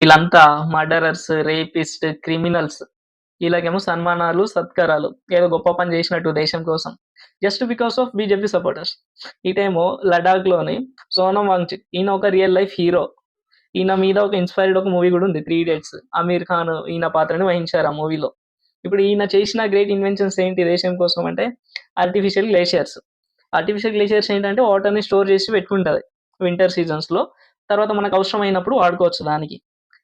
వీళ్ళంతా murderers, rapist, criminals. ఈళ్ళకేమో సన్మానాలు, సత్కారాలు. ఏదో గొప్ప పని చేసినట్టు దేశం కోసం. Just because of BJP supporters. ఇటేమో లడాఖ్‌లోని సోనం వాంగ్‌చుక్ ఈయన ఒక రియల్ లైఫ్ హీరో. ఈయన మీద ఒక ఇన్‌స్పైర్డ్ ఒక మూవీ గూడా ఉంది 'త్రీ ఇడియట్స్'. అమీర్ ఖాన్ ఈయన పాత్రని వహించారు ఆ మూవీలో. ఇప్పుడు ఈయన చేసిన గ్రేట్ ఇన్వెన్షన్స్ ఏంటి దేశం కోసం అంటే ఆర్టిఫిషియల్ గ్లేషియర్స్. ఆర్టిఫిషియల్ గ్లేషియర్స్ ఏంటంటే వాటర్‌ని స్టోర్ చేసి పెట్టుకుంటది వింటర్ సీజన్స్‌లో. తర్వాత మనకు అవసరమైనప్పుడు వాడుకోవచ్చు దానికి.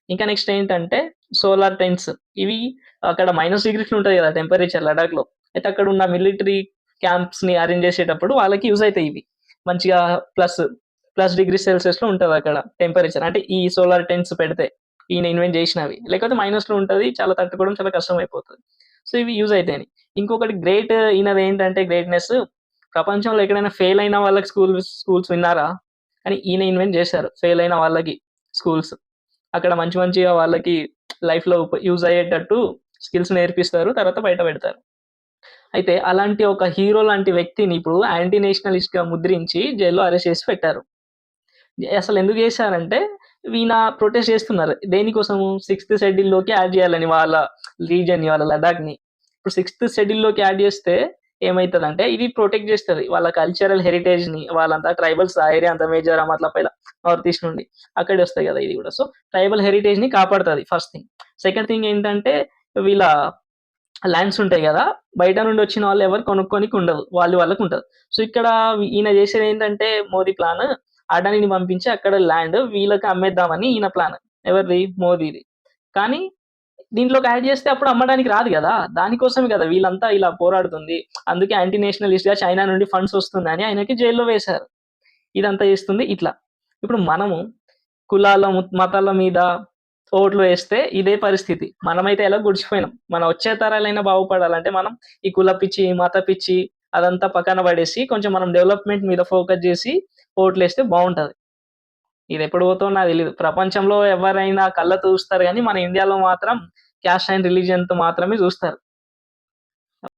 ఇంకా నెక్స్ట్ ఏంటంటే సోలార్ టెంట్స్. ఇవి అక్కడ -డిగ్రీస్‌లో ఉంటది గదా! టెంపరేచర్ లడాఖ్‌లో. అయితే అక్కడున్న మిలిటరీ క్యాంప్స్‌ని అరేంజ్ చేసేటప్పుడు వాళ్ళకి యూజ్ అయితాయి ఇవి. మంచిగా ప్లస్, ప్లస్ డిగ్రీ సెల్సియస్‌లో ఉంటదక్కడ టెంపరేచర్. అంటే ఈ సోలార్ టెంట్స్ పెడితే. ఈయన ఇన్వెంట్ జేసినవి. లేకపోతే మైనస్‌లో ఉంటది. చాలా తట్టుకోవడం చాలా కష్టమైపోతది. సో, ఇవి యూజ్ అయితాయని. ఇంకొకటి గ్రేట్ ఈయనదేంటంటే గ్రేట్‌నెస్ ప్రపంచంలో ఎక్కడైనా ఫెయిల్ అయిన వాళ్ళకి స్కూల్స్ విన్నారా? కానీ ఈయన ఇన్వెంట్ జేశారు. ఫెయిల్ అయిన వాళ్ళకి స్కూల్స్. అక్కడ మంచి మంచిగా వాళ్ళకి లైఫ్‌లో యూజ్ అయ్యేటట్టు స్కిల్స్ నేర్పిస్తారు. తర్వాత బయట పెడతారు. అయితే అలాంటి ఒక హీరో లాంటి వ్యక్తిని ఇప్పుడు యాంటీ నేషనలిస్ట్‌గా ముద్రించి జైల్‌లో అరెస్ట్ చేసి పెట్టారు. అసలెందుకు జేశారంటే ఈయన ప్రొటెస్ట్ చేస్తున్నారు. దేనికోసము? సిక్స్త్ షెడ్యూల్‌లోకి యాడ్ జేయాలని వాళ్ళ రీజియన్‌ని, వాళ్ళ లడాఖ్‌ని. ఇప్పుడు సిక్స్త్ షెడ్యూల్‌లోకి యాడ్ జేస్తే ఏమైతదంటే ఇది ప్రొటెక్ట్ జేస్తది. వాళ్ళ కల్చరల్ హెరిటేజ్‌ని వాళ్ళంతా ట్రైబల్స్ ఆ ఏరియా అంతా మిజోరాం అట్లా నార్త్ ఈస్ట్ నుండి. అక్కడే వస్తాయి గదా! ఇది గూడా. సో, ట్రైబల్ హెరిటేజ్‌ని కాపాడుతది ఫస్ట్ థింగ్. సెకండ్ థింగ్ ఏంటంటే వీళ్ళ ల్యాండ్స్ ఉంటాయి గదా! బయట నుండి వచ్చిన వాళ్ళు ఎవరు కొనుక్కోనికి ఉండదు. వాళ్ళకుంటది. సో, ఇక్కడ ఈయన జేసేదేంటంటే మోదీ ప్లాన్ అడానీని పంపించి అక్కడ ల్యాండ్ వీళ్ళకి అమ్మేద్దామని ఈయన ప్లాన్. ఎవరిది? మోదీది. కానీ దీంట్లోకి యాడ్ జేస్తే అప్పుడు అమ్మడానికి రాదు గదా! దానికోసమే గదా! వీళ్ళంతా ఇలా పోరాడుతుంది. అందుకే యాంటీ నేషనలిస్ట్‌గా చైనా నుండి ఫండ్స్ వస్తుందని ఆయనకి జైల్‌లో వేశారు. ఇదంతా చేస్తుంది ఇట్లా. ఇప్పుడు మనము కులాల, మతాల మీద ఓట్లు వేస్తే ఇదే పరిస్థితి. మనమైతే ఎలాగో గుడిచిపోయినాం. మన వచ్చే తరాలైనా బాగుపడాలంటే మనం ఈ కుల పిచ్చి, మత పిచ్చి అదంతా పక్కన పడేసి కొంచెం మనం డెవలప్‌మెంట్ మీద ఫోకస్ జేసి ఓట్లేస్తే బావుంటది. ఇదెప్పుడు పోతదో నాకు తెలీదు. ప్రపంచంలో ఎవరైనా కళ్ళతో చూస్తారు గానీ, మన ఇండియాలో మాత్రం క్యాస్ట్ అండ్ రిలిజియన్‌తో మాత్రమే చూస్తారు.